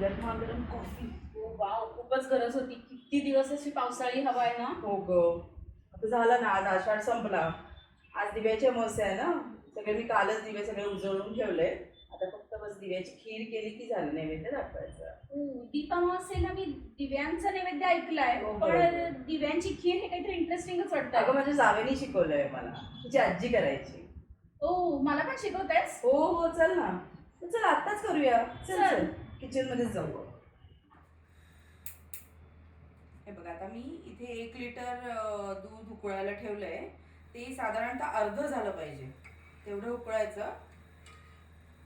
गरमागरम कॉफी. ओ वाव, खूपच गरज होती. किती दिवस अशी पावसाळी हवा आहे ना. हो ग, आता झाला ना, आज आषाढ संपला. आज दिव्याची अमावस्या आहे ना, सगळे मी कालच दिवे सगळे उजळून ठेवले. आता फक्त बस दिव्याची खीर केली की झालं, नैवेद्य दाखवायचं. दीपामावास्येला मी दिव्यांचा नैवेद्य ऐकलाय, हो, पण बरोबर. दिव्यांची खीर हे काहीतरी इंटरेस्टिंगच अगं वाटतं. माझ्या जावेनी शिकवलंय मला, तिची आजी करायची. ओ, मला पण शिकवतेस? हो हो, चल ना. चल आत्ताच करूया. चल चल. चल, किचन मध्येच जाऊ. हे बघ, आता मी इथे 1 लिटर दूध उकळायला ठेवलंय. ते साधारणतः अर्ध झालं पाहिजे तेवढं उकळायचं.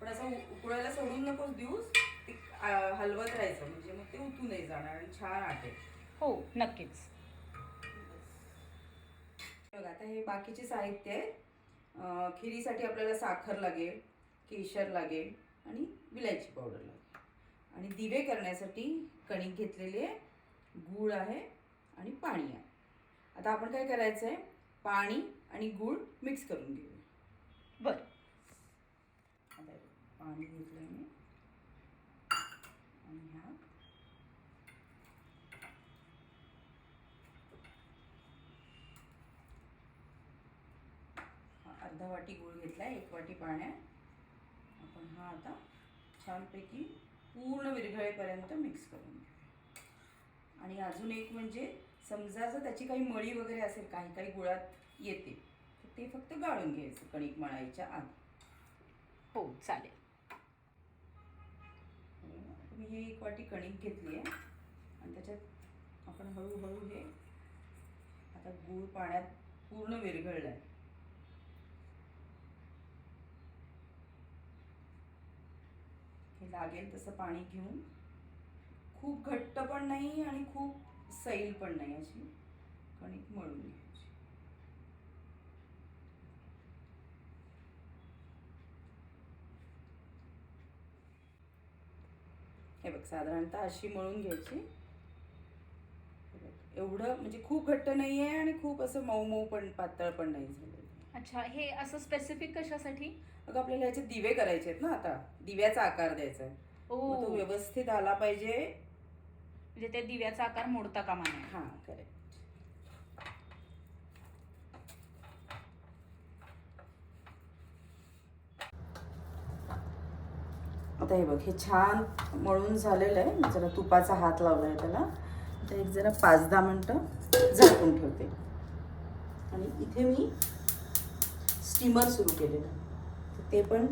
पण असं उकळायला सोडून नकोस देऊस, ते हलवत राहायचं, म्हणजे मग ते उतू नाही जाणार आणि छान आटेल. हो, नक्कीच. बघ, आता हे बाकीचे साहित्य आहे. खिरीसाठी आपल्याला साखर लागेल, केशर लागेल आणि विलायची पावडर लागेल. आणि दिवे करण्यासाठी कणिक घेतलेली आहे, गूळ आहे आणि पाणी आहे. आता आपण काय करायचं आहे, पाणी आणि गूळ मिक्स करून घेऊया. बर. आता पाणी घेतलं मी आणि ह्या अर्धा वाटी गूळ घेतला, 1 वाटी पाण्यात. आपण हा आता छानपैकी पूर्ण विरघळेपर्यंत मिक्स करून घेऊ. आणि अजून एक म्हणजे, समजा जर त्याची काही मळी वगैरे असेल, काही काही गुळात येते, तर ते फक्त गाळून घ्यायचं कणिक मळायच्या आधी. हो, चालेल. मी हे 1 वाटी कणिक घेतली आहे आणि त्याच्यात आपण हळूहळू हे आता गूळ पाण्यात पूर्ण विरघळलं आहे. हे लागेल तसं पाणी घेऊन, खूप घट्ट पण नाही आणि खूप सैल पण नाही, अशी कणिक मळून घ्यायची. हे बघ, साधारणतः अशी मळून घ्यायची. एवढं म्हणजे खूप घट्ट नाही आहे आणि खूप असं मऊ मऊ पण पातळ पण नाही झालं. अच्छा, हे असं स्पेसिफिक कशासाठी? अगं, आपल्याला याचे दिवे करायचे आहेत ना, आता दिव्याचा आकार द्यायचा आहे. मग तो व्यवस्थित आला पाहिजे. म्हणजे ते दिव्याचा आकार मोडता कामा नये. हां, करेक्ट. आता हे बघ, हे छान मळून झालेलं आहे. मी जरा तुपाचा हात लावला आहे त्याला. आता एक जरा 5-10 मिनटं झाकून ठेवते. आणि इथे मी स्टीमर सुरू केलेलं आहे, तर ते पण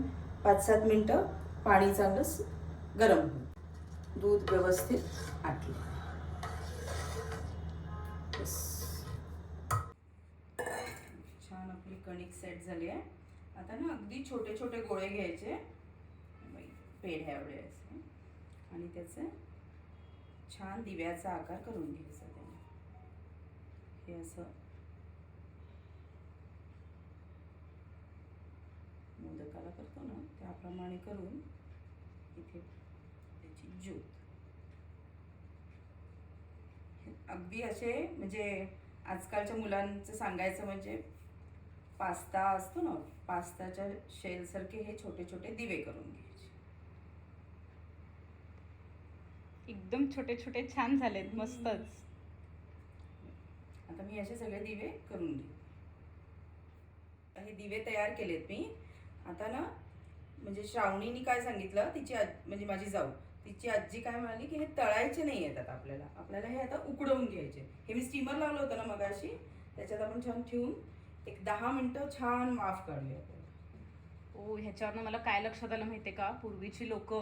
5-7 मिनटं पाणी चांगलं गरम होईल, दूध व्यवस्थित आटलं. छान आपली कणिक सेट झाली आहे. आता ना अगदी छोटे छोटे गोळे घ्यायचे, पेढ्या एवढे असे, आणि त्याचं छान दिव्याचा आकार करून घ्यायचा. त्याने हे असं मोदकाला करतो ना, त्याप्रमाणे करून इथे त्याची ज्योत अगदी असे, म्हणजे आजकालच्या मुलांचं सांगायचं म्हणजे, पास्ता असतो ना, पास्ताच्या शेलसारखे हे छोटे छोटे दिवे करून घ्यायचे. एकदम छोटे छोटे छान झालेत, मस्तच. आता मी असे सगळे दिवे करून घेऊ. हे दिवे तयार केलेत मी. आता ना, म्हणजे श्रावणीने काय सांगितलं, तिची म्हणजे माझी जाऊ, तिची आजी काय म्हणाली की हे तळायचे नाही आहेत आता, आपल्याला हे आता उकडवून घ्यायचे. हे मी स्टीमर लावलं होतं ना मगाशी, त्याच्यात आपण छान ठेवून एक 10 मिनटं छान वाफ काढूया. ओ, ह्याच्यावरनं मला काय लक्षात आलं माहितीये का, पूर्वीची लोक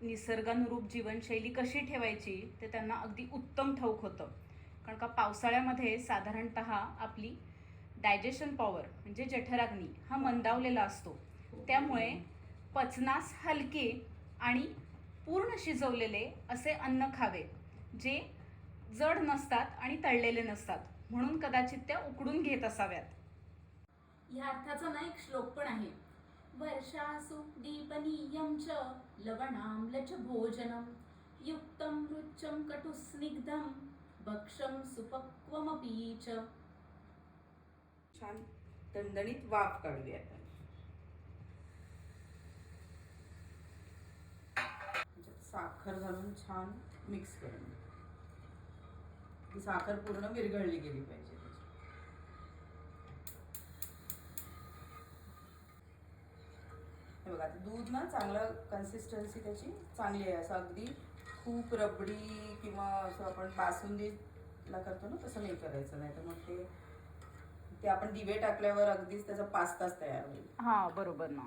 निसर्गानुरूप जीवनशैली कशी ठेवायची ते त्यांना अगदी उत्तम ठाऊक होतं. कारण का पावसाळ्यामध्ये साधारणतः आपली डायजेशन पॉवर म्हणजे जठराग्नी हा मंदावलेला असतो. त्यामुळे पचनास हलके आणि पूर्ण शिजवलेले असे अन्न खावे, जे जड नसतात आणि तळलेले नसतात. म्हणून कदाचित त्या उकडून घेत असाव्यात. या अर्थाचा ना एक श्लोक पण आहे. वर्षासु दीपनीयं च लवणाम्ल च भोजनं युक्तं रुच्चं कटुस्निग्धं भक्षं सुपक्वमपि च. छान दणदणीत वाफ काढूया. साखर घालून छान मिक्स करून घे. ती साखर पूर्ण विरघळली गेली पाहिजे त्याची. हे बघा, आता दूध ना चांगलं कन्सिस्टन्सी त्याची चांगली आहे. असं अगदी खूप रबडी किंवा असं आपण बासुंदीला करतो ना तसं नाही करायचं, नाही तर मग ते आपण दिवे टाकल्यावर अगदीच त्याचा पास्ताच तयार होईल. हा बरोबर ना.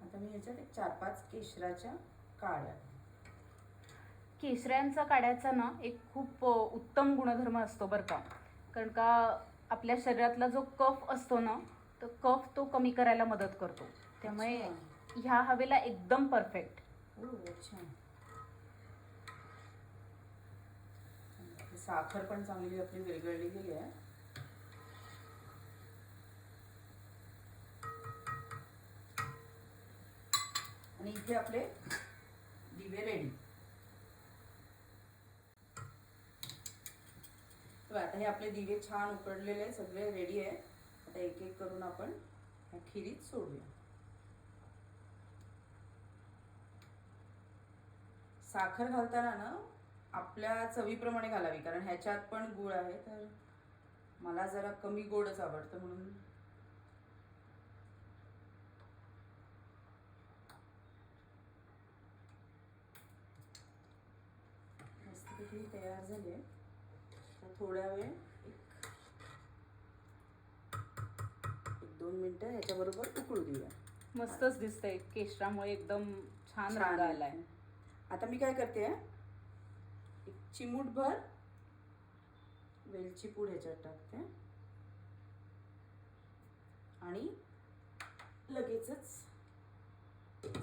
आता मी ह्याच्यात एक 4-5 केशराच्या काड्या. केशऱ्यांचा काढ्याचा ना एक खूप उत्तम गुणधर्म असतो बरं का. कारण का आपल्या शरीरातला जो कफ असतो ना, तो कफ तो कमी करायला मदत करतो. त्यामुळे ह्या हवेला एकदम परफेक्ट. हो, अच्छा. साखर पण चांगली आपली विरघळली गेली आहे. आणि इथे आपले दिवे रेडी. तर आता हे आपले दिवे छान उकडलेले आहे, सगळे रेडी आहे. आता एक एक करून आपण ह्या खिरीत सोडूया. साखर घालताना ना आपल्या चवीप्रमाणे घालावी, कारण ह्याच्यात पण गूळ आहे. तर मला जरा कमी गोडच आवडतं म्हणून मस्तपैकी तयार झाली आहे. तर थोड्या वेळ एक 2 मिनिटं ह्याच्याबरोबर उकळू देऊया. मस्तच दिसतंय, केशरामुळे एकदम छान रंग आलाय. आता मी काय करते, एक चिमूटभर वेलची पूड ह्याच्यात टाकते आणि लगेचच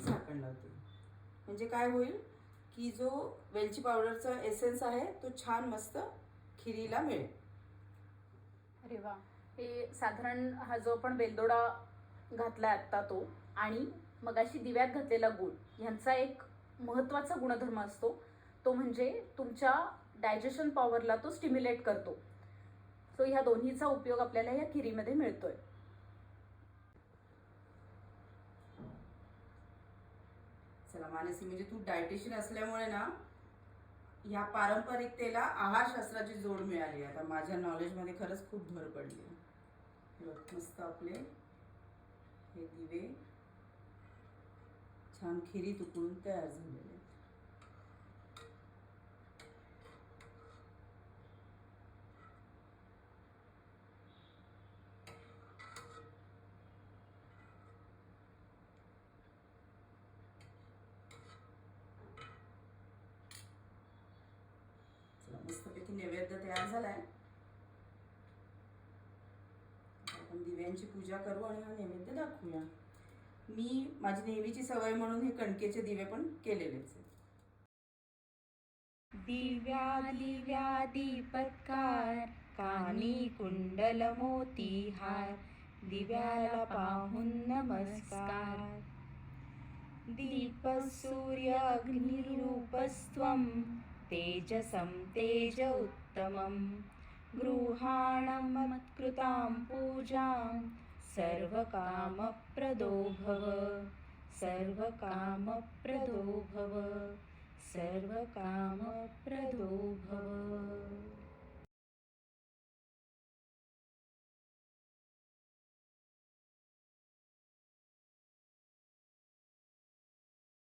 झाकण लावते. म्हणजे काय होईल की जो वेलची पावडरचा एसेन्स आहे तो छान मस्त खिरीला मिळेल. अरे वा. हे साधारण हा जो आपण वेलदोडा घातलाय आत्ता तो आणि मगाशी दिव्यात घातलेला गूळ ह्यांचा एक महत्त्वाचा गुणधर्म असतो, तो म्हणजे तुमच्या डायजेशन पॉवरला तो स्टिम्युलेट करतो. सो ह्या दोन्हीचा उपयोग आपल्याला या खिरीमध्ये मिळतोय. चला मानसी, म्हणजे तू डायटिशियन असल्यामुळे ना ह्या पारंपरिकतेला आहारशास्त्राची जोड मिळाली. आता माझ्या नॉलेजमध्ये खरंच खूप भर पडली. मस्त आपले हे दिवे छान खिरीत उकळून तयार झालेले. मस्तपैकी नैवेद्य तयार झालाय. आपण दिव्यांची पूजा करू आणि हा नैवेद्य दाखवूया. मी माझी नेहमीची सवय म्हणून हे कणकेचे दिवे पण केलेलेच आहेत. दिव्या दिव्या दीपत्कार, कानी कुंडल मोती हार, दिव्याला पाहून नमस्कार. दीप सूर्य अग्निरूपस्त्वं, तेजसं तेज उत्तमं, गृहाणं मत्कृतां पूजां, सर्वकामप्रदो भव, सर्वकामप्रदो भव, सर्वकामप्रदो भव.